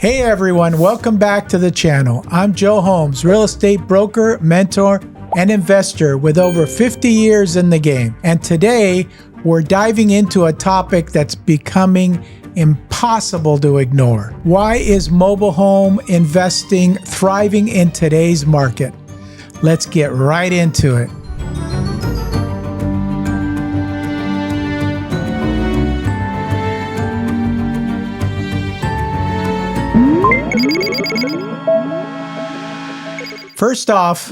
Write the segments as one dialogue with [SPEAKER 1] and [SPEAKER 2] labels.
[SPEAKER 1] Hey everyone, welcome back to the channel. I'm Joe Holmes, real estate broker, mentor, and investor with over 50 years in the game. And today, we're diving into a topic that's becoming impossible to ignore. Why is mobile home investing thriving in today's market? Let's get right into it. First off,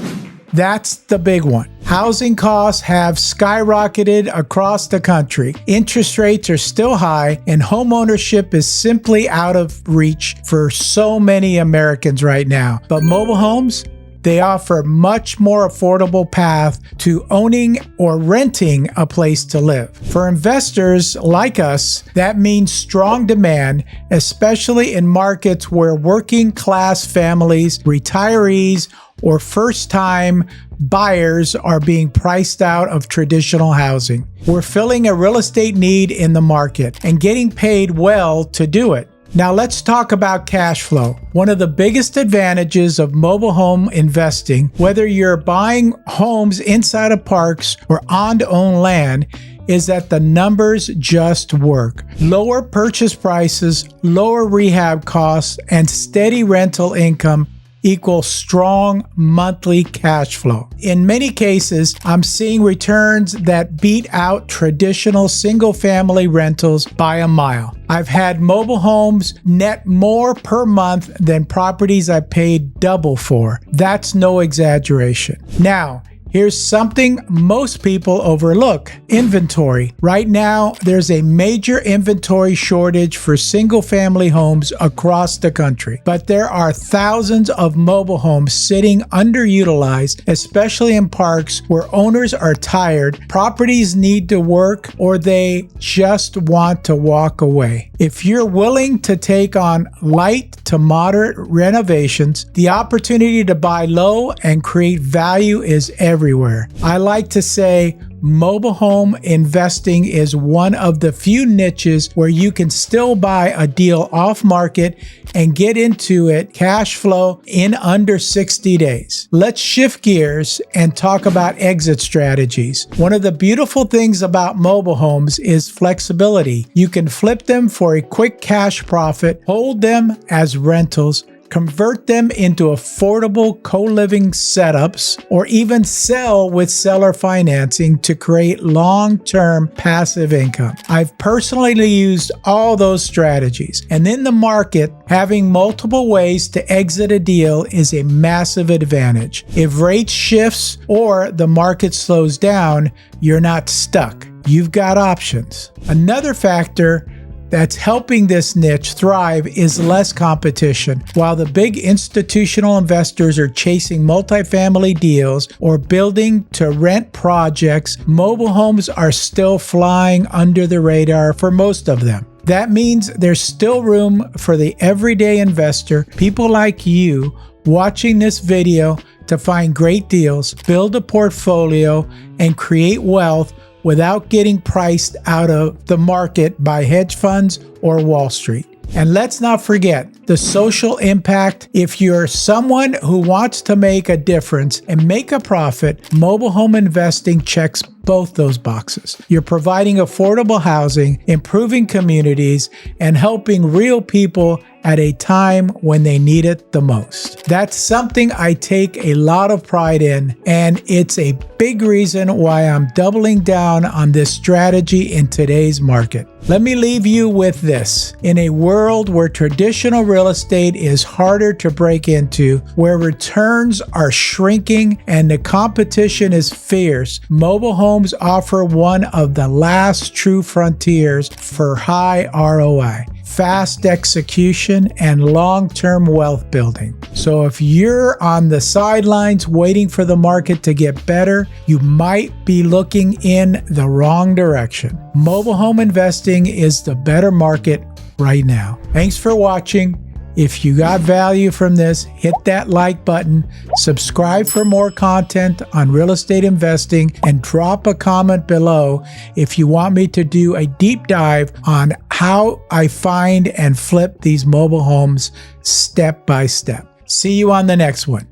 [SPEAKER 1] that's the big one. Housing costs have skyrocketed across the country. Interest rates are still high, and homeownership is simply out of reach for so many Americans right now. But mobile homes, they offer a much more affordable path to owning or renting a place to live. For investors like us, that means strong demand, especially in markets where working class families, retirees, or first-time buyers are being priced out of traditional housing. We're filling a real estate need in the market and getting paid well to do it. Now let's talk about cash flow. One of the biggest advantages of mobile home investing, whether you're buying homes inside of parks or on owned land, is that the numbers just work. Lower purchase prices, lower rehab costs, and steady rental income equals strong monthly cash flow. In many cases, I'm seeing returns that beat out traditional single-family rentals by a mile. I've had mobile homes net more per month than properties I paid double for. That's no exaggeration. Now, here's something most people overlook: inventory. Right now, there's a major inventory shortage for single-family homes across the country. But there are thousands of mobile homes sitting underutilized, especially in parks where owners are tired, properties need to work, or they just want to walk away. If you're willing to take on light to moderate renovations, the opportunity to buy low and create value is everywhere. I like to say mobile home investing is one of the few niches where you can still buy a deal off market and get into it cash flow in under 60 days. Let's shift gears and talk about exit strategies. One of the beautiful things about mobile homes is flexibility. You can flip them for a quick cash profit, hold them as rentals, convert them into affordable co-living setups, or even sell with seller financing to create long-term passive income. I've personally used all those strategies, and in the market, having multiple ways to exit a deal is a massive advantage. If rates shifts or the market slows down, you're not stuck. You've got options. Another factor that's helping this niche thrive is less competition. While the big institutional investors are chasing multifamily deals or building to rent projects, mobile homes are still flying under the radar for most of them. That means there's still room for the everyday investor, people like you watching this video, to find great deals, build a portfolio, and create wealth without getting priced out of the market by hedge funds or Wall Street. And let's not forget the social impact. If you're someone who wants to make a difference and make a profit, mobile home investing checks both those boxes. You're providing affordable housing, improving communities, and helping real people at a time when they need it the most. That's something I take a lot of pride in, and it's a big reason why I'm doubling down on this strategy in today's market. Let me leave you with this. In a world where traditional real estate is harder to break into, where returns are shrinking and the competition is fierce, mobile homes offer one of the last true frontiers for high ROI, fast execution, and long-term wealth building. So if you're on the sidelines waiting for the market to get better, you might be looking in the wrong direction. Mobile home investing is the better market right now. Thanks for watching. If you got value from this, hit that like button, subscribe for more content on real estate investing, and drop a comment below if you want me to do a deep dive on how I find and flip these mobile homes step by step. See you on the next one.